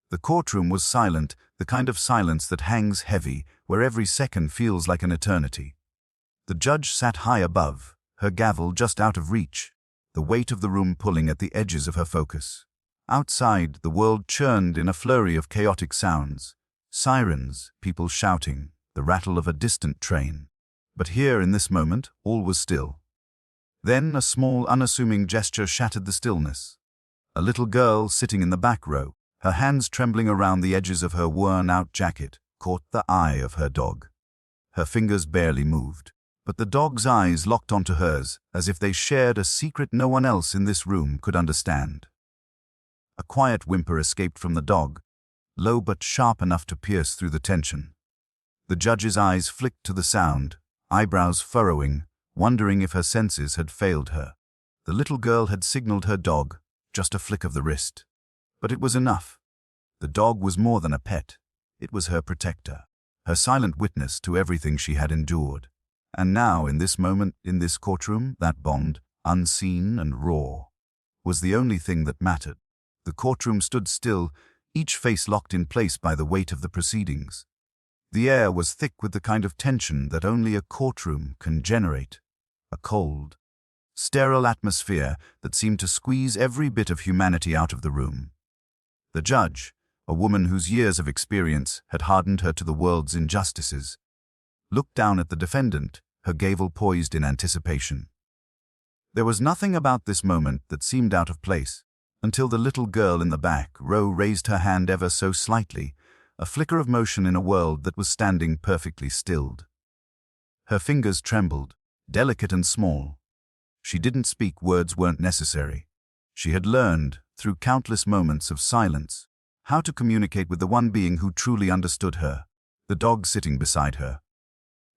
The courtroom was silent, the kind of silence that hangs heavy, where every second feels like an eternity. The judge sat high above, her gavel just out of reach, the weight of the room pulling at the edges of her focus. Outside, the world churned in a flurry of chaotic sounds. Sirens, people shouting, the rattle of a distant train. But here, in this moment, all was still. Then a small, unassuming gesture shattered the stillness. A little girl sitting in the back row, her hands trembling around the edges of her worn-out jacket, caught the eye of her dog. Her fingers barely moved, but the dog's eyes locked onto hers as if they shared a secret no one else in this room could understand. A quiet whimper escaped from the dog, low but sharp enough to pierce through the tension. The judge's eyes flicked to the sound, eyebrows furrowing, wondering if her senses had failed her. The little girl had signaled her dog, just a flick of the wrist. But it was enough. The dog was more than a pet. It was her protector, her silent witness to everything she had endured. And now, in this moment, in this courtroom, that bond, unseen and raw, was the only thing that mattered. The courtroom stood still, each face locked in place by the weight of the proceedings. The air was thick with the kind of tension that only a courtroom can generate. A cold, sterile atmosphere that seemed to squeeze every bit of humanity out of the room. The judge, a woman whose years of experience had hardened her to the world's injustices, looked down at the defendant, her gavel poised in anticipation. There was nothing about this moment that seemed out of place, until the little girl in the back row raised her hand ever so slightly, a flicker of motion in a world that was standing perfectly stilled. Her fingers trembled, delicate and small. She didn't speak, words weren't necessary. She had learned, through countless moments of silence, how to communicate with the one being who truly understood her, the dog sitting beside her.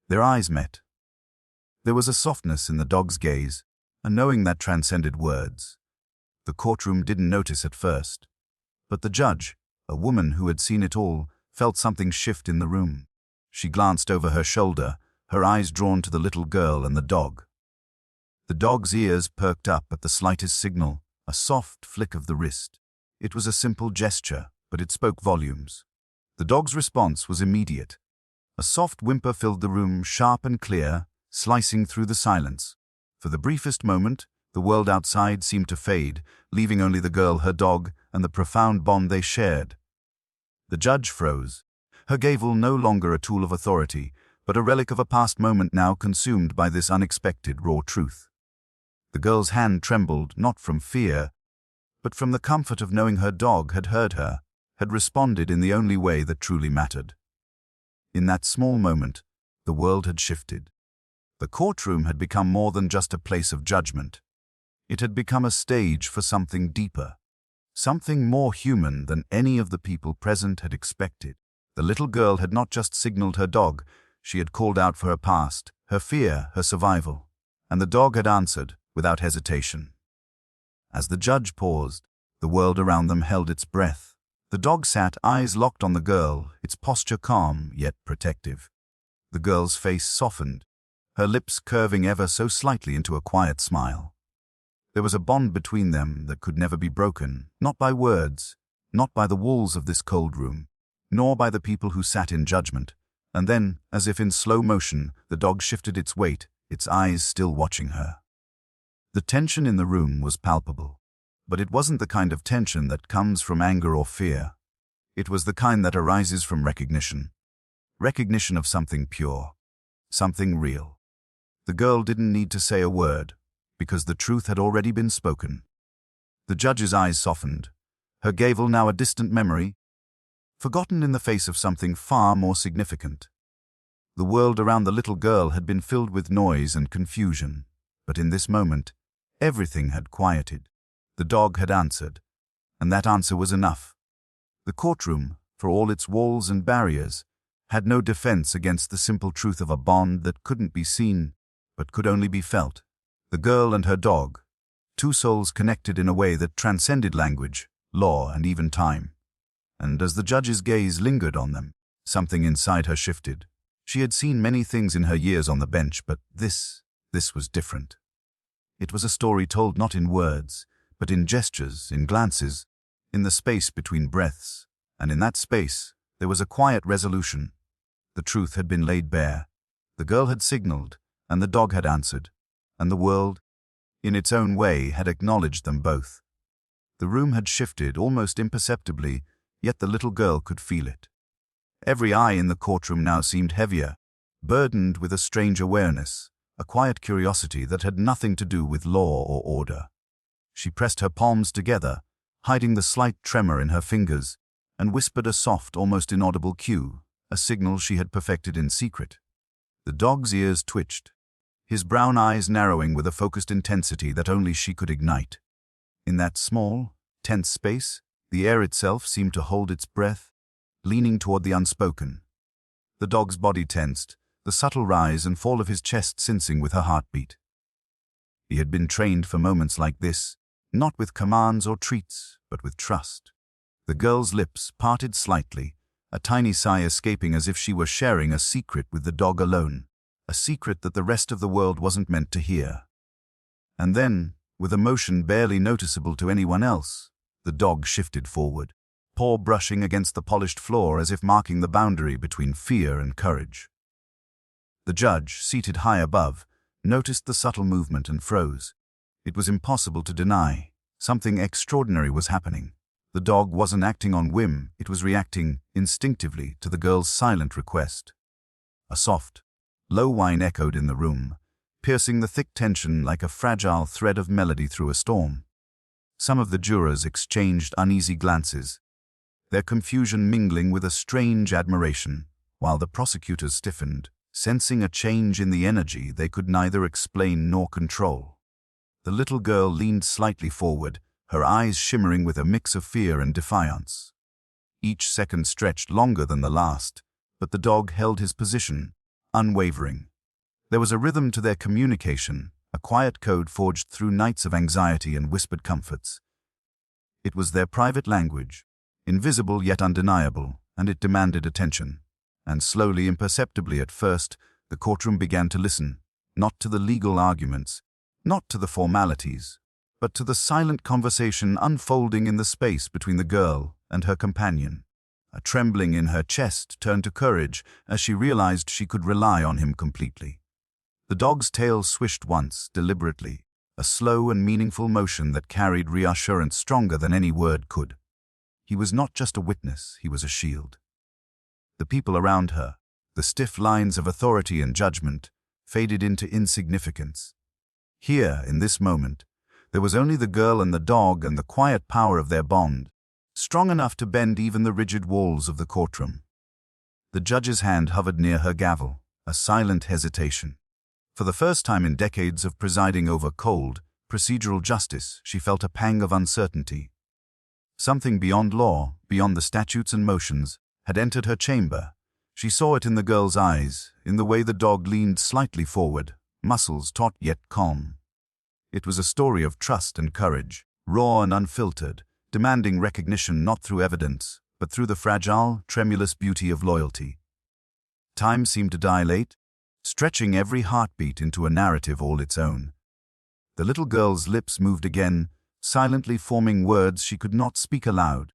Their eyes met. There was a softness in the dog's gaze, a knowing that transcended words. The courtroom didn't notice at first, but the judge, a woman who had seen it all, felt something shift in the room. She glanced over her shoulder, her eyes drawn to the little girl and the dog. The dog's ears perked up at the slightest signal, a soft flick of the wrist. It was a simple gesture, but it spoke volumes. The dog's response was immediate. A soft whimper filled the room, sharp and clear, slicing through the silence. For the briefest moment, the world outside seemed to fade, leaving only the girl, her dog, and the profound bond they shared. The judge froze, her gavel no longer a tool of authority, but a relic of a past moment now consumed by this unexpected raw truth. The girl's hand trembled, not from fear, but from the comfort of knowing her dog had heard her, had responded in the only way that truly mattered. In that small moment, the world had shifted. The courtroom had become more than just a place of judgment. It had become a stage for something deeper, something more human than any of the people present had expected. The little girl had not just signaled her dog, she had called out for her past, her fear, her survival, and the dog had answered, without hesitation. As the judge paused, the world around them held its breath. The dog sat, eyes locked on the girl, its posture calm yet protective. The girl's face softened, her lips curving ever so slightly into a quiet smile. There was a bond between them that could never be broken, not by words, not by the walls of this cold room, nor by the people who sat in judgment. And then, as if in slow motion, the dog shifted its weight, its eyes still watching her. The tension in the room was palpable, but it wasn't the kind of tension that comes from anger or fear. It was the kind that arises from recognition. Recognition of something pure, something real. The girl didn't need to say a word, because the truth had already been spoken. The judge's eyes softened, her gavel now a distant memory, forgotten in the face of something far more significant. The world around the little girl had been filled with noise and confusion, but in this moment, everything had quieted. The dog had answered, and that answer was enough. The courtroom, for all its walls and barriers, had no defense against the simple truth of a bond that couldn't be seen, but could only be felt. The girl and her dog, two souls connected in a way that transcended language, law, and even time. And as the judge's gaze lingered on them, something inside her shifted. She had seen many things in her years on the bench, but this was different. It was a story told not in words, but in gestures, in glances, in the space between breaths. And in that space, there was a quiet resolution. The truth had been laid bare. The girl had signaled, and the dog had answered, and the world, in its own way, had acknowledged them both. The room had shifted almost imperceptibly, yet the little girl could feel it. Every eye in the courtroom now seemed heavier, burdened with a strange awareness, a quiet curiosity that had nothing to do with law or order. She pressed her palms together, hiding the slight tremor in her fingers, and whispered a soft, almost inaudible cue, a signal she had perfected in secret. The dog's ears twitched, his brown eyes narrowing with a focused intensity that only she could ignite. In that small, tense space, the air itself seemed to hold its breath, leaning toward the unspoken. The dog's body tensed, the subtle rise and fall of his chest sensing with her heartbeat. He had been trained for moments like this, not with commands or treats, but with trust. The girl's lips parted slightly, a tiny sigh escaping as if she were sharing a secret with the dog alone, a secret that the rest of the world wasn't meant to hear. And then, with a motion barely noticeable to anyone else, the dog shifted forward, paw brushing against the polished floor as if marking the boundary between fear and courage. The judge, seated high above, noticed the subtle movement and froze. It was impossible to deny. Something extraordinary was happening. The dog wasn't acting on whim, it was reacting instinctively to the girl's silent request. A soft, low whine echoed in the room, piercing the thick tension like a fragile thread of melody through a storm. Some of the jurors exchanged uneasy glances, their confusion mingling with a strange admiration, while the prosecutors stiffened, sensing a change in the energy they could neither explain nor control. The little girl leaned slightly forward, her eyes shimmering with a mix of fear and defiance. Each second stretched longer than the last, but the dog held his position, unwavering. There was a rhythm to their communication, a quiet code forged through nights of anxiety and whispered comforts. It was their private language, invisible yet undeniable, and it demanded attention. And slowly, imperceptibly at first, the courtroom began to listen, not to the legal arguments, not to the formalities, but to the silent conversation unfolding in the space between the girl and her companion. A trembling in her chest turned to courage as she realized she could rely on him completely. The dog's tail swished once, deliberately, a slow and meaningful motion that carried reassurance stronger than any word could. He was not just a witness, he was a shield. The people around her, the stiff lines of authority and judgment, faded into insignificance. Here, in this moment, there was only the girl and the dog and the quiet power of their bond, strong enough to bend even the rigid walls of the courtroom. The judge's hand hovered near her gavel, a silent hesitation. For the first time in decades of presiding over cold, procedural justice, she felt a pang of uncertainty. Something beyond law, beyond the statutes and motions, had entered her chamber. She saw it in the girl's eyes, in the way the dog leaned slightly forward, muscles taut yet calm. It was a story of trust and courage, raw and unfiltered, demanding recognition not through evidence, but through the fragile, tremulous beauty of loyalty. Time seemed to dilate, stretching every heartbeat into a narrative all its own. The little girl's lips moved again, silently forming words she could not speak aloud,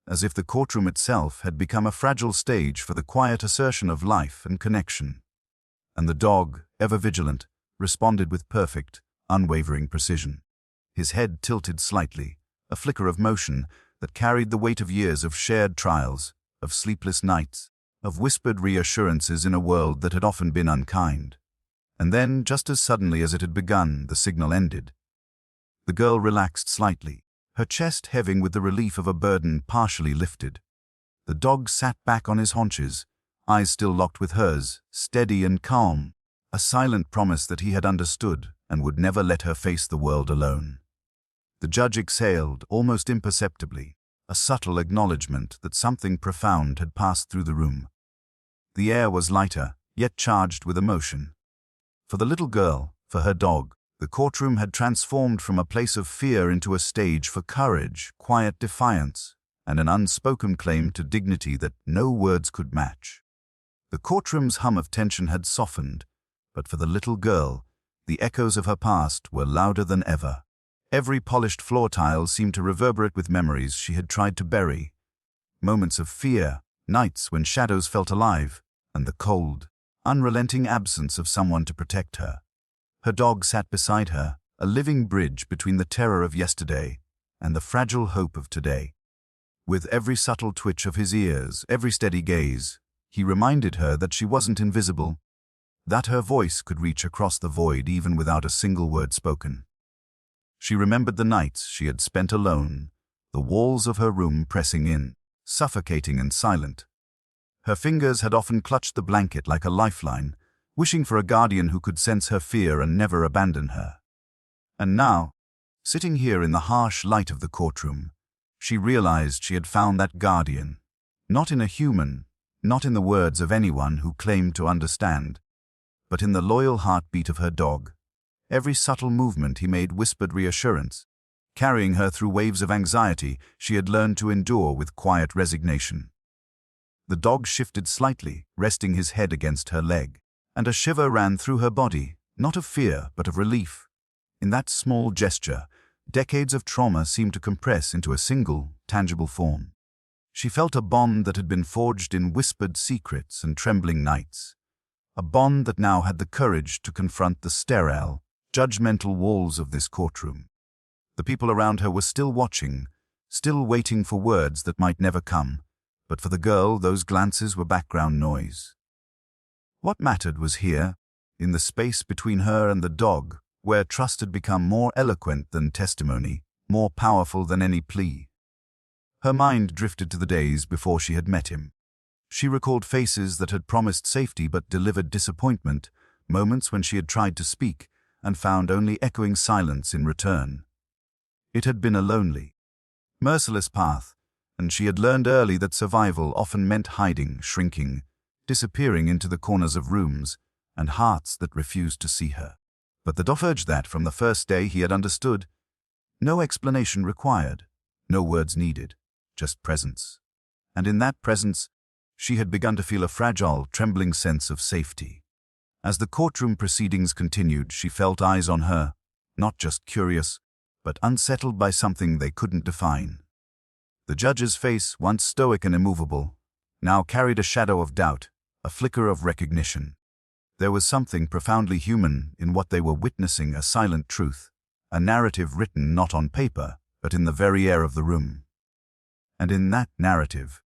as if the courtroom itself had become a fragile stage for the quiet assertion of life and connection. And the dog, ever vigilant, responded with perfect, unwavering precision. His head tilted slightly, a flicker of motion that carried the weight of years of shared trials, of sleepless nights, of whispered reassurances in a world that had often been unkind. And then, just as suddenly as it had begun, the signal ended. The girl relaxed slightly, her chest heaving with the relief of a burden partially lifted. The dog sat back on his haunches, eyes still locked with hers, steady and calm, a silent promise that he had understood and would never let her face the world alone. The judge exhaled, almost imperceptibly, a subtle acknowledgement that something profound had passed through the room. The air was lighter, yet charged with emotion. For the little girl, for her dog, the courtroom had transformed from a place of fear into a stage for courage, quiet defiance, and an unspoken claim to dignity that no words could match. The courtroom's hum of tension had softened, but for the little girl, the echoes of her past were louder than ever. Every polished floor tile seemed to reverberate with memories she had tried to bury, moments of fear, nights when shadows felt alive, and the cold, unrelenting absence of someone to protect her. Her dog sat beside her, a living bridge between the terror of yesterday and the fragile hope of today. With every subtle twitch of his ears, every steady gaze, he reminded her that she wasn't invisible, that her voice could reach across the void even without a single word spoken. She remembered the nights she had spent alone, the walls of her room pressing in, suffocating and silent. Her fingers had often clutched the blanket like a lifeline, wishing for a guardian who could sense her fear and never abandon her. And now, sitting here in the harsh light of the courtroom, she realized she had found that guardian, not in a human, not in the words of anyone who claimed to understand, but in the loyal heartbeat of her dog. Every subtle movement he made whispered reassurance. Carrying her through waves of anxiety she had learned to endure with quiet resignation. The dog shifted slightly, resting his head against her leg, and a shiver ran through her body, not of fear but of relief. In that small gesture, decades of trauma seemed to compress into a single, tangible form. She felt a bond that had been forged in whispered secrets and trembling nights, a bond that now had the courage to confront the sterile, judgmental walls of this courtroom. The people around her were still watching, still waiting for words that might never come, but for the girl those glances were background noise. What mattered was here, in the space between her and the dog, where trust had become more eloquent than testimony, more powerful than any plea. Her mind drifted to the days before she had met him. She recalled faces that had promised safety but delivered disappointment, moments when she had tried to speak and found only echoing silence in return. It had been a lonely, merciless path, and she had learned early that survival often meant hiding, shrinking, disappearing into the corners of rooms, and hearts that refused to see her. But the dog urged that from the first day he had understood. No explanation required, no words needed, just presence. And in that presence, she had begun to feel a fragile, trembling sense of safety. As the courtroom proceedings continued, she felt eyes on her, not just curious, but unsettled by something they couldn't define. The judge's face, once stoic and immovable, now carried a shadow of doubt, a flicker of recognition. There was something profoundly human in what they were witnessing, a silent truth, a narrative written not on paper, but in the very air of the room. And in that narrative,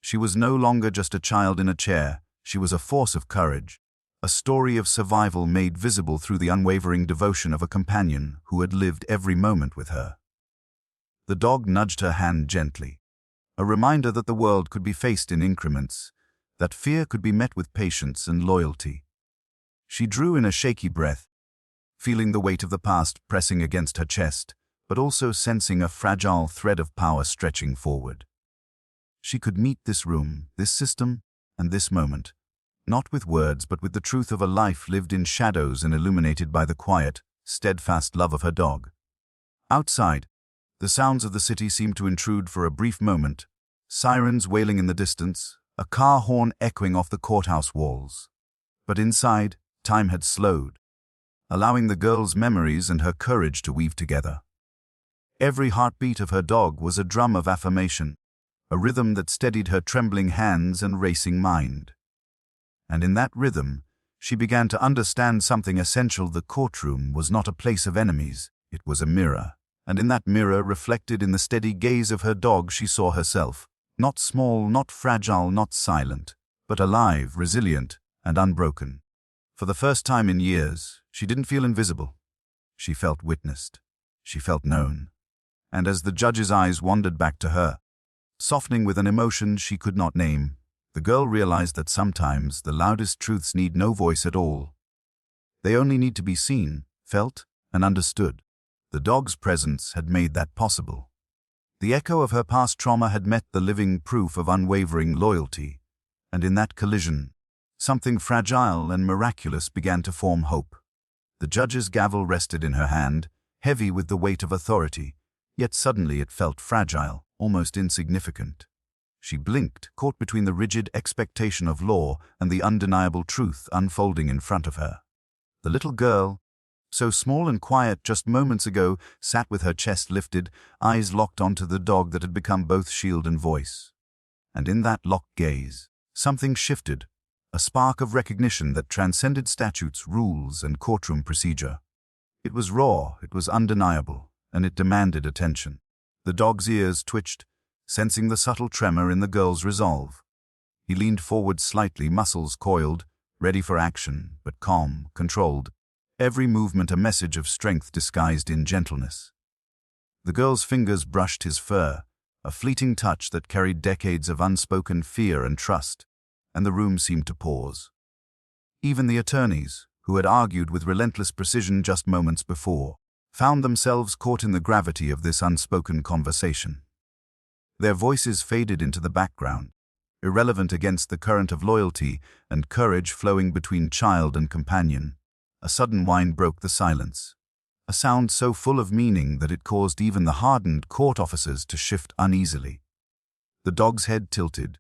she was no longer just a child in a chair, she was a force of courage, a story of survival made visible through the unwavering devotion of a companion who had lived every moment with her. The dog nudged her hand gently, a reminder that the world could be faced in increments, that fear could be met with patience and loyalty. She drew in a shaky breath, feeling the weight of the past pressing against her chest, but also sensing a fragile thread of power stretching forward. She could meet this room, this system, and this moment, not with words but with the truth of a life lived in shadows and illuminated by the quiet, steadfast love of her dog. Outside, the sounds of the city seemed to intrude for a brief moment, sirens wailing in the distance, a car horn echoing off the courthouse walls. But inside, time had slowed, allowing the girl's memories and her courage to weave together. Every heartbeat of her dog was a drum of affirmation, a rhythm that steadied her trembling hands and racing mind. And in that rhythm, she began to understand something essential. The courtroom was not a place of enemies, it was a mirror. And in that mirror, reflected in the steady gaze of her dog, she saw herself, not small, not fragile, not silent, but alive, resilient, and unbroken. For the first time in years, she didn't feel invisible. She felt witnessed. She felt known. And as the judge's eyes wandered back to her, softening with an emotion she could not name, the girl realized that sometimes the loudest truths need no voice at all. They only need to be seen, felt, and understood. The dog's presence had made that possible. The echo of her past trauma had met the living proof of unwavering loyalty, and in that collision, something fragile and miraculous began to form hope. The judge's gavel rested in her hand, heavy with the weight of authority, yet suddenly it felt fragile, almost insignificant. She blinked, caught between the rigid expectation of law and the undeniable truth unfolding in front of her. The little girl, so small and quiet just moments ago, sat with her chest lifted, eyes locked onto the dog that had become both shield and voice. And in that locked gaze, something shifted, a spark of recognition that transcended statutes, rules, and courtroom procedure. It was raw, it was undeniable, and it demanded attention. The dog's ears twitched, sensing the subtle tremor in the girl's resolve. He leaned forward slightly, muscles coiled, ready for action, but calm, controlled, every movement a message of strength disguised in gentleness. The girl's fingers brushed his fur, a fleeting touch that carried decades of unspoken fear and trust, and the room seemed to pause. Even the attorneys, who had argued with relentless precision just moments before, found themselves caught in the gravity of this unspoken conversation. Their voices faded into the background, irrelevant against the current of loyalty and courage flowing between child and companion. A sudden whine broke the silence, a sound so full of meaning that it caused even the hardened court officers to shift uneasily. The dog's head tilted,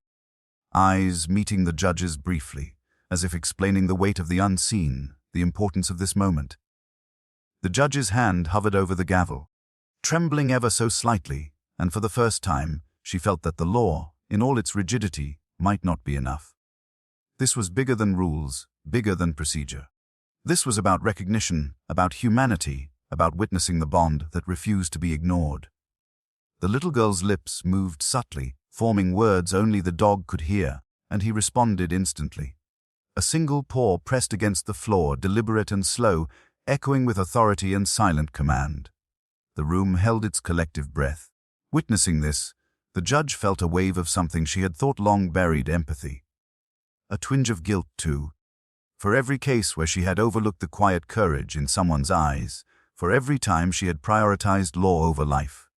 eyes meeting the judge's briefly, as if explaining the weight of the unseen, the importance of this moment. The judge's hand hovered over the gavel, trembling ever so slightly, and for the first time, she felt that the law, in all its rigidity, might not be enough. This was bigger than rules, bigger than procedure. This was about recognition, about humanity, about witnessing the bond that refused to be ignored. The little girl's lips moved subtly, forming words only the dog could hear, and he responded instantly. A single paw pressed against the floor, deliberate and slow, echoing with authority and silent command. The room held its collective breath. Witnessing this, the judge felt a wave of something she had thought long buried: empathy. A twinge of guilt, too. For every case where she had overlooked the quiet courage in someone's eyes, for every time she had prioritized law over life.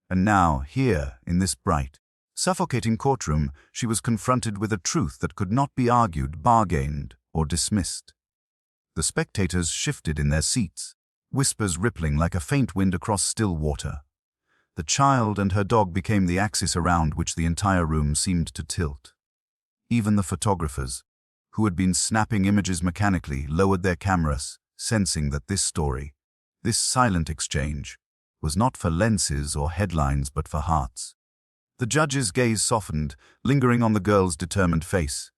And now, here, in this bright, suffocating courtroom, she was confronted with a truth that could not be argued, bargained, or dismissed. The spectators shifted in their seats, whispers rippling like a faint wind across still water. The child and her dog became the axis around which the entire room seemed to tilt. Even the photographers, who had been snapping images mechanically, lowered their cameras, sensing that this story, this silent exchange, was not for lenses or headlines but for hearts. The judge's gaze softened, lingering on the girl's determined face,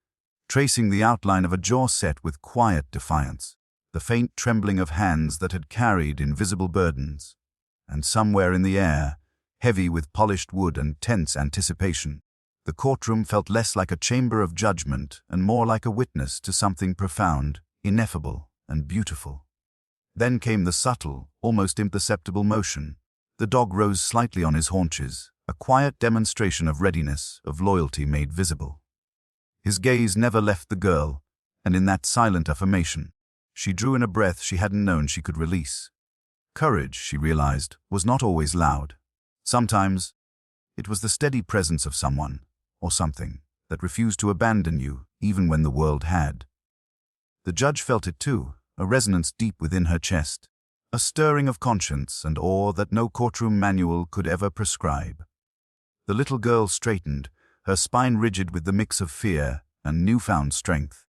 tracing the outline of a jaw set with quiet defiance, the faint trembling of hands that had carried invisible burdens. And somewhere in the air, heavy with polished wood and tense anticipation, the courtroom felt less like a chamber of judgment and more like a witness to something profound, ineffable, and beautiful. Then came the subtle, almost imperceptible motion. The dog rose slightly on his haunches, a quiet demonstration of readiness, of loyalty made visible. His gaze never left the girl, and in that silent affirmation, she drew in a breath she hadn't known she could release. Courage, she realized, was not always loud. Sometimes, it was the steady presence of someone, or something, that refused to abandon you, even when the world had. The judge felt it too, a resonance deep within her chest, a stirring of conscience and awe that no courtroom manual could ever prescribe. The little girl straightened, her spine rigid with the mix of fear and newfound strength,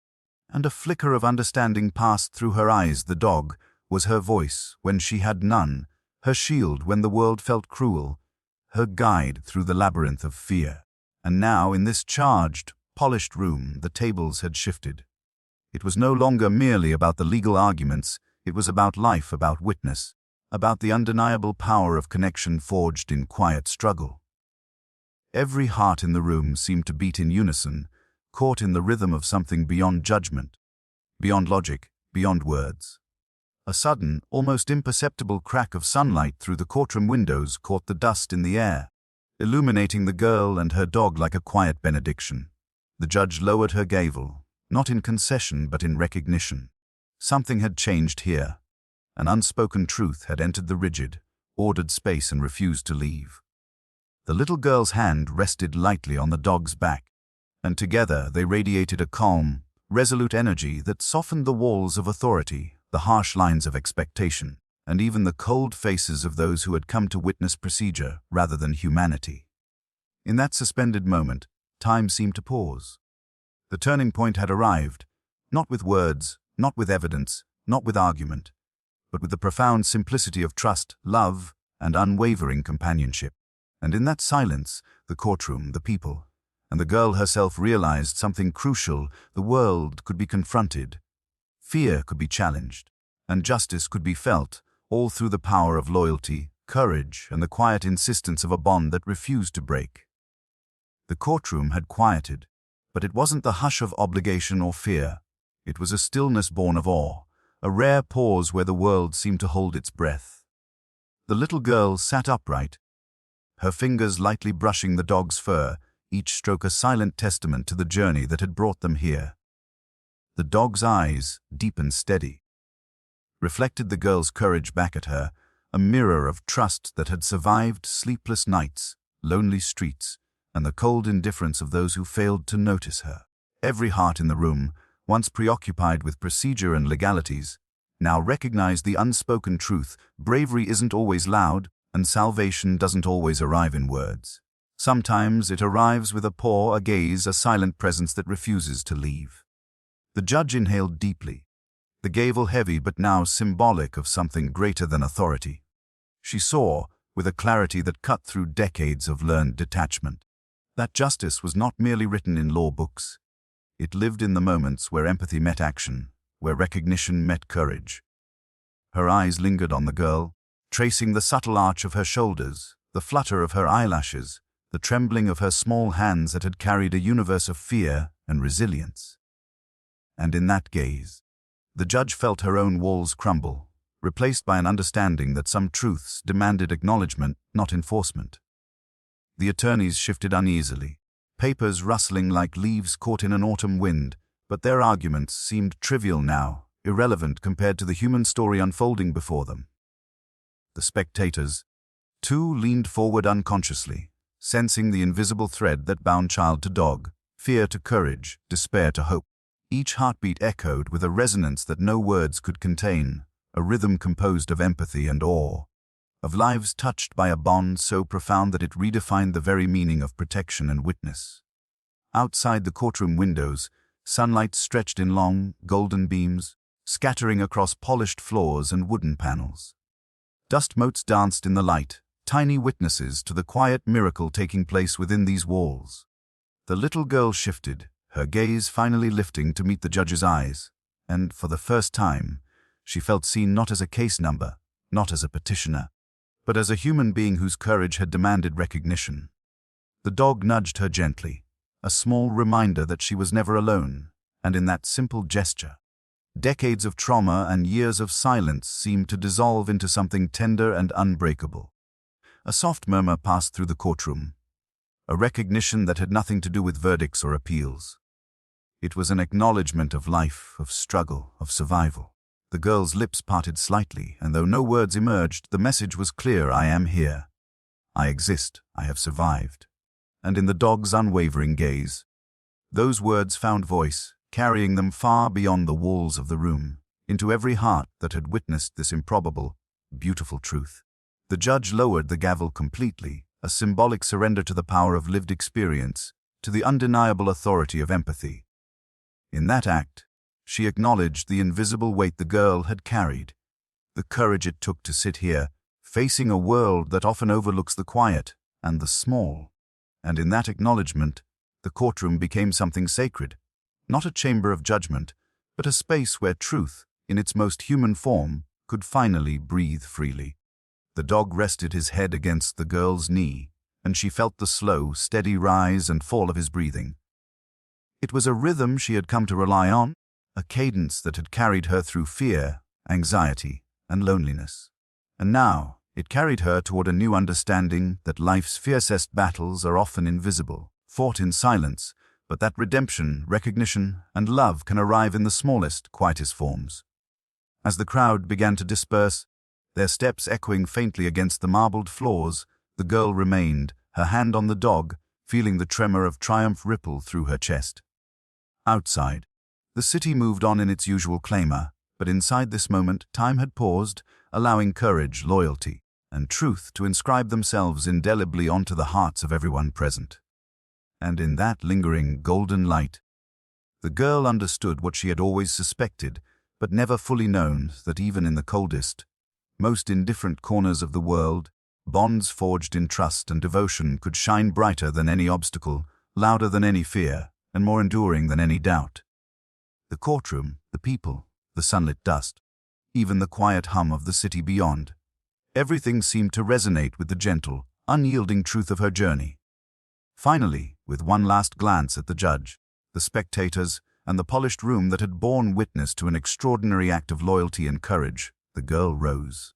and a flicker of understanding passed through her eyes. The dog was her voice when she had none, her shield when the world felt cruel, her guide through the labyrinth of fear. And now, in this charged, polished room, the tables had shifted. It was no longer merely about the legal arguments, it was about life, about witness, about the undeniable power of connection forged in quiet struggle. Every heart in the room seemed to beat in unison, caught in the rhythm of something beyond judgment, beyond logic, beyond words. A sudden, almost imperceptible crack of sunlight through the courtroom windows caught the dust in the air, illuminating the girl and her dog like a quiet benediction. The judge lowered her gavel, not in concession but in recognition. Something had changed here. An unspoken truth had entered the rigid, ordered space and refused to leave. The little girl's hand rested lightly on the dog's back, and together they radiated a calm, resolute energy that softened the walls of authority, the harsh lines of expectation, and even the cold faces of those who had come to witness procedure rather than humanity. In that suspended moment, time seemed to pause. The turning point had arrived, not with words, not with evidence, not with argument, but with the profound simplicity of trust, love, and unwavering companionship. And in that silence, the courtroom, the people, and the girl herself realized something crucial: the world could be confronted, fear could be challenged, and justice could be felt, all through the power of loyalty, courage, and the quiet insistence of a bond that refused to break. The courtroom had quieted, but it wasn't the hush of obligation or fear. It was a stillness born of awe, a rare pause where the world seemed to hold its breath. The little girl sat upright, her fingers lightly brushing the dog's fur, each stroke a silent testament to the journey that had brought them here. The dog's eyes, deep and steady, reflected the girl's courage back at her, a mirror of trust that had survived sleepless nights, lonely streets, and the cold indifference of those who failed to notice her. Every heart in the room, once preoccupied with procedure and legalities, now recognized the unspoken truth: bravery isn't always loud, and salvation doesn't always arrive in words. Sometimes it arrives with a paw, a gaze, a silent presence that refuses to leave. The judge inhaled deeply, the gavel heavy but now symbolic of something greater than authority. She saw, with a clarity that cut through decades of learned detachment, that justice was not merely written in law books. It lived in the moments where empathy met action, where recognition met courage. Her eyes lingered on the girl, tracing the subtle arch of her shoulders, the flutter of her eyelashes, the trembling of her small hands that had carried a universe of fear and resilience. And in that gaze, the judge felt her own walls crumble, replaced by an understanding that some truths demanded acknowledgement, not enforcement. The attorneys shifted uneasily, papers rustling like leaves caught in an autumn wind, but their arguments seemed trivial now, irrelevant compared to the human story unfolding before them. The spectators, too, leaned forward unconsciously, sensing the invisible thread that bound child to dog, fear to courage, despair to hope. Each heartbeat echoed with a resonance that no words could contain, a rhythm composed of empathy and awe, of lives touched by a bond so profound that it redefined the very meaning of protection and witness. Outside the courtroom windows, sunlight stretched in long, golden beams, scattering across polished floors and wooden panels. Dust motes danced in the light, tiny witnesses to the quiet miracle taking place within these walls. The little girl shifted, her gaze finally lifting to meet the judge's eyes, and for the first time, she felt seen not as a case number, not as a petitioner, but as a human being whose courage had demanded recognition. The dog nudged her gently, a small reminder that she was never alone, and in that simple gesture, decades of trauma and years of silence seemed to dissolve into something tender and unbreakable. A soft murmur passed through the courtroom, a recognition that had nothing to do with verdicts or appeals. It was an acknowledgement of life, of struggle, of survival. The girl's lips parted slightly, and though no words emerged, the message was clear: I am here. I exist. I have survived. And in the dog's unwavering gaze, those words found voice, carrying them far beyond the walls of the room, into every heart that had witnessed this improbable, beautiful truth. The judge lowered the gavel completely, a symbolic surrender to the power of lived experience, to the undeniable authority of empathy. In that act, she acknowledged the invisible weight the girl had carried, the courage it took to sit here, facing a world that often overlooks the quiet and the small. And in that acknowledgement, the courtroom became something sacred, not a chamber of judgment, but a space where truth, in its most human form, could finally breathe freely. The dog rested his head against the girl's knee, and she felt the slow, steady rise and fall of his breathing. It was a rhythm she had come to rely on, a cadence that had carried her through fear, anxiety, and loneliness. And now, it carried her toward a new understanding that life's fiercest battles are often invisible, fought in silence, but that redemption, recognition, and love can arrive in the smallest, quietest forms. As the crowd began to disperse, their steps echoing faintly against the marbled floors, the girl remained, her hand on the dog, feeling the tremor of triumph ripple through her chest. Outside, the city moved on in its usual clamor, but inside this moment, time had paused, allowing courage, loyalty, and truth to inscribe themselves indelibly onto the hearts of everyone present. And in that lingering, golden light, the girl understood what she had always suspected, but never fully known, that even in the coldest, most indifferent corners of the world, bonds forged in trust and devotion could shine brighter than any obstacle, louder than any fear, and more enduring than any doubt. The courtroom, the people, the sunlit dust, even the quiet hum of the city beyond. Everything seemed to resonate with the gentle, unyielding truth of her journey. Finally, with one last glance at the judge, the spectators, and the polished room that had borne witness to an extraordinary act of loyalty and courage, the girl rose.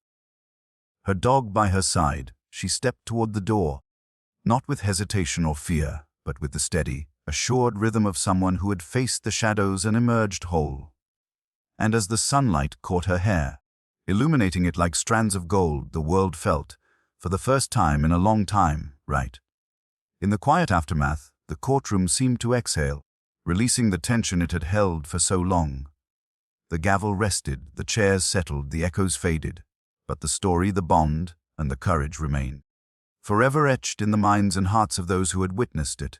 Her dog by her side, she stepped toward the door, not with hesitation or fear, but with the steady, assured rhythm of someone who had faced the shadows and emerged whole. And as the sunlight caught her hair, illuminating it like strands of gold, the world felt, for the first time in a long time, right. In the quiet aftermath, the courtroom seemed to exhale, releasing the tension it had held for so long. The gavel rested, the chairs settled, the echoes faded, but the story, the bond, and the courage remained, forever etched in the minds and hearts of those who had witnessed it,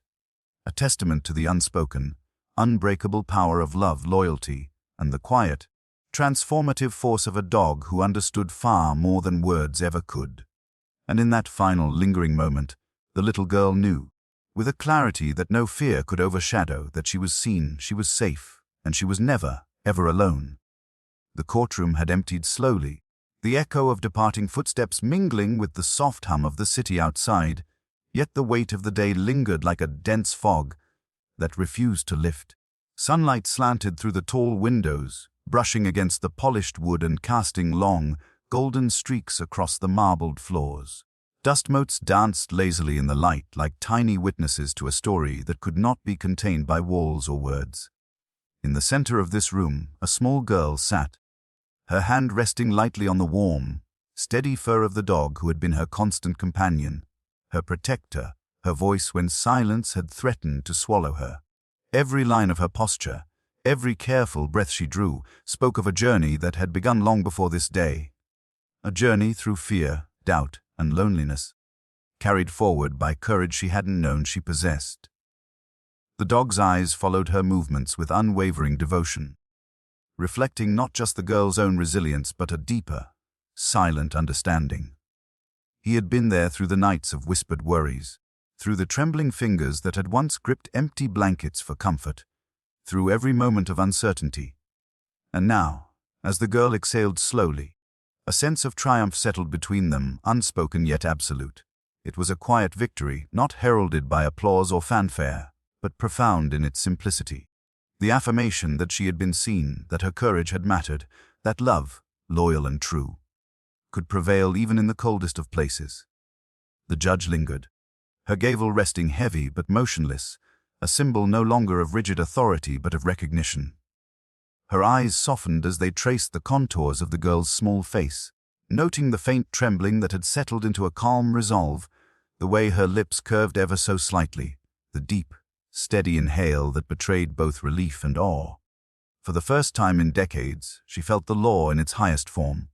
a testament to the unspoken, unbreakable power of love, loyalty, and the quiet, transformative force of a dog who understood far more than words ever could. And in that final, lingering moment, the little girl knew, with a clarity that no fear could overshadow, that she was seen, she was safe, and she was never, ever alone. The courtroom had emptied slowly, the echo of departing footsteps mingling with the soft hum of the city outside, yet the weight of the day lingered like a dense fog that refused to lift. Sunlight slanted through the tall windows, brushing against the polished wood and casting long, golden streaks across the marbled floors. Dust motes danced lazily in the light like tiny witnesses to a story that could not be contained by walls or words. In the center of this room, a small girl sat, her hand resting lightly on the warm, steady fur of the dog who had been her constant companion, her protector, her voice when silence had threatened to swallow her. Every line of her posture, every careful breath she drew, spoke of a journey that had begun long before this day. A journey through fear, doubt, and loneliness, carried forward by courage she hadn't known she possessed. The dog's eyes followed her movements with unwavering devotion, reflecting not just the girl's own resilience but a deeper, silent understanding. He had been there through the nights of whispered worries, through the trembling fingers that had once gripped empty blankets for comfort, through every moment of uncertainty. And now, as the girl exhaled slowly, a sense of triumph settled between them, unspoken yet absolute. It was a quiet victory, not heralded by applause or fanfare, but profound in its simplicity. The affirmation that she had been seen, that her courage had mattered, that love, loyal and true, could prevail even in the coldest of places. The judge lingered, her gavel resting heavy but motionless, a symbol no longer of rigid authority but of recognition. Her eyes softened as they traced the contours of the girl's small face, noting the faint trembling that had settled into a calm resolve, the way her lips curved ever so slightly, the deep, steady inhale that betrayed both relief and awe. For the first time in decades, she felt the law in its highest form,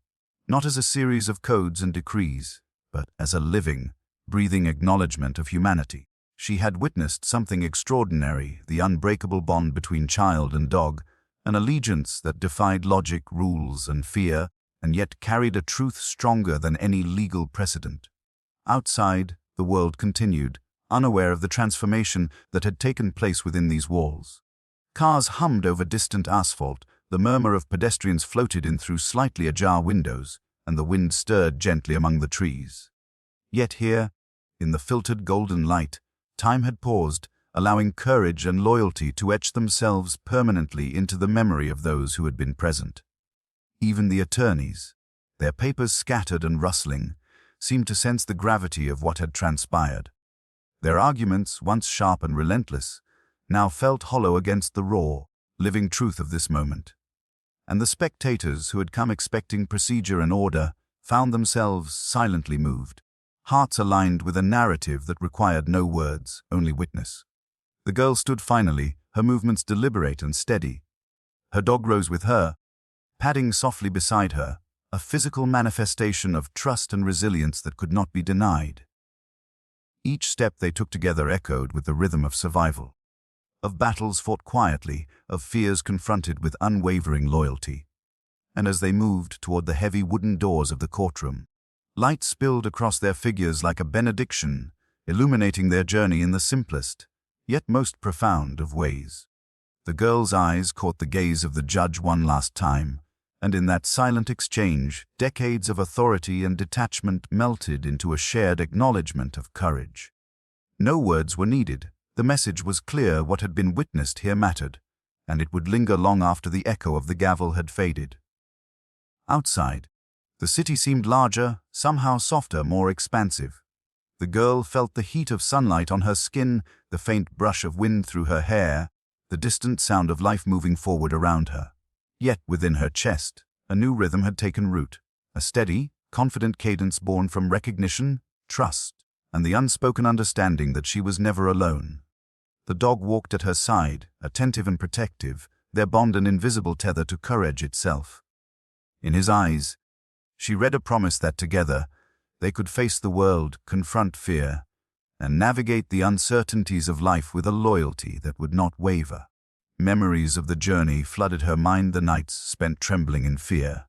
not as a series of codes and decrees, but as a living, breathing acknowledgement of humanity. She had witnessed something extraordinary, the unbreakable bond between child and dog, an allegiance that defied logic, rules, and fear, and yet carried a truth stronger than any legal precedent. Outside, the world continued, unaware of the transformation that had taken place within these walls. Cars hummed over distant asphalt, the murmur of pedestrians floated in through slightly ajar windows, and the wind stirred gently among the trees. Yet here, in the filtered golden light, time had paused, allowing courage and loyalty to etch themselves permanently into the memory of those who had been present. Even the attorneys, their papers scattered and rustling, seemed to sense the gravity of what had transpired. Their arguments, once sharp and relentless, now felt hollow against the raw, living truth of this moment. And the spectators who had come expecting procedure and order found themselves silently moved, hearts aligned with a narrative that required no words, only witness. The girl stood finally, her movements deliberate and steady. Her dog rose with her, padding softly beside her, a physical manifestation of trust and resilience that could not be denied. Each step they took together echoed with the rhythm of survival, of battles fought quietly, of fears confronted with unwavering loyalty. And as they moved toward the heavy wooden doors of the courtroom, light spilled across their figures like a benediction, illuminating their journey in the simplest, yet most profound of ways. The girl's eyes caught the gaze of the judge one last time, and in that silent exchange, decades of authority and detachment melted into a shared acknowledgement of courage. No words were needed. The message was clear. What had been witnessed here mattered, and it would linger long after the echo of the gavel had faded. Outside, the city seemed larger, somehow softer, more expansive. The girl felt the heat of sunlight on her skin, the faint brush of wind through her hair, the distant sound of life moving forward around her. Yet within her chest, a new rhythm had taken root, a steady, confident cadence born from recognition, trust, and the unspoken understanding that she was never alone. The dog walked at her side, attentive and protective, their bond an invisible tether to courage itself. In his eyes, she read a promise that together, they could face the world, confront fear, and navigate the uncertainties of life with a loyalty that would not waver. Memories of the journey flooded her mind, the nights spent trembling in fear,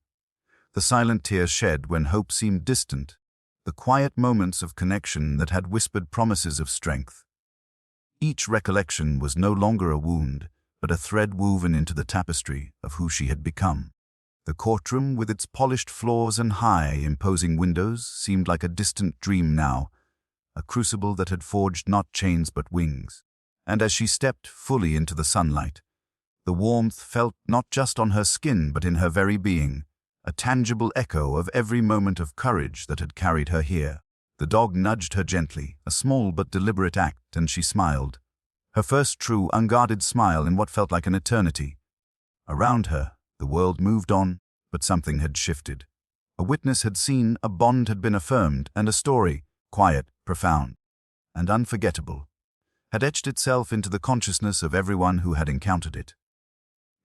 the silent tears shed when hope seemed distant, the quiet moments of connection that had whispered promises of strength. Each recollection was no longer a wound, but a thread woven into the tapestry of who she had become. The courtroom, with its polished floors and high, imposing windows, seemed like a distant dream now, a crucible that had forged not chains but wings. And as she stepped fully into the sunlight, the warmth felt not just on her skin but in her very being, a tangible echo of every moment of courage that had carried her here. The dog nudged her gently, a small but deliberate act, and she smiled, her first true, unguarded smile in what felt like an eternity. Around her, the world moved on, but something had shifted. A witness had seen, a bond had been affirmed, and a story, quiet, profound, and unforgettable, had etched itself into the consciousness of everyone who had encountered it.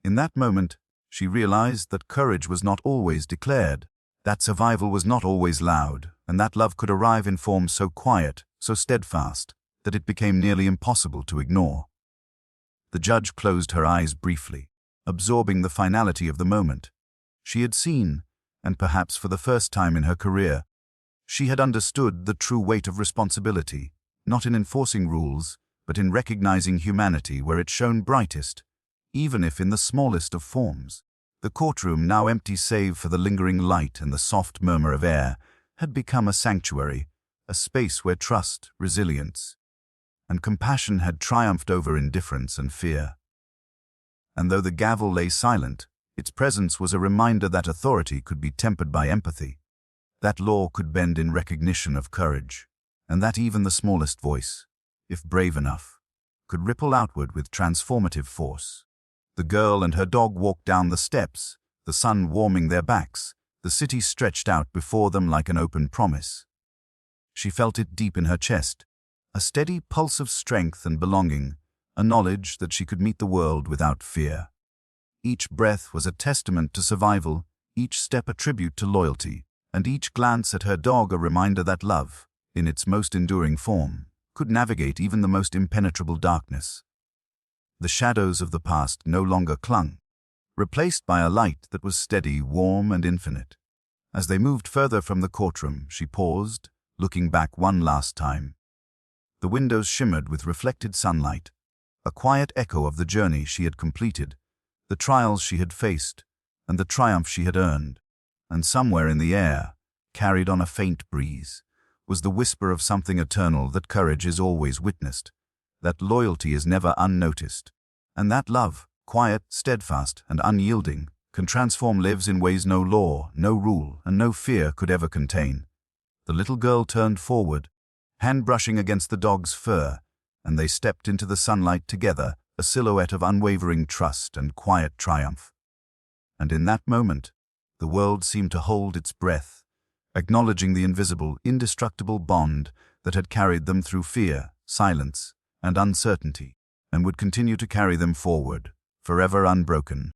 In that moment, she realized that courage was not always declared, that survival was not always loud, and that love could arrive in forms so quiet, so steadfast, that it became nearly impossible to ignore. The judge closed her eyes briefly, absorbing the finality of the moment. She had seen, and perhaps for the first time in her career, she had understood the true weight of responsibility, not in enforcing rules, but in recognizing humanity where it shone brightest, even if in the smallest of forms. The courtroom, now empty save for the lingering light and the soft murmur of air, had become a sanctuary, a space where trust, resilience, and compassion had triumphed over indifference and fear. And though the gavel lay silent, its presence was a reminder that authority could be tempered by empathy, that law could bend in recognition of courage, and that even the smallest voice, if brave enough, could ripple outward with transformative force. The girl and her dog walked down the steps, the sun warming their backs, the city stretched out before them like an open promise. She felt it deep in her chest, a steady pulse of strength and belonging, a knowledge that she could meet the world without fear. Each breath was a testament to survival, each step a tribute to loyalty, and each glance at her dog a reminder that love, in its most enduring form, could navigate even the most impenetrable darkness. The shadows of the past no longer clung, replaced by a light that was steady, warm, and infinite. As they moved further from the courtroom, she paused, looking back one last time. The windows shimmered with reflected sunlight, a quiet echo of the journey she had completed, the trials she had faced, and the triumph she had earned. And somewhere in the air, carried on a faint breeze, was the whisper of something eternal, that courage is always witnessed, that loyalty is never unnoticed, and that love, quiet, steadfast, and unyielding, can transform lives in ways no law, no rule, and no fear could ever contain. The little girl turned forward, hand brushing against the dog's fur, and they stepped into the sunlight together, a silhouette of unwavering trust and quiet triumph. And in that moment, the world seemed to hold its breath, acknowledging the invisible, indestructible bond that had carried them through fear, silence, and uncertainty, and would continue to carry them forward, forever unbroken.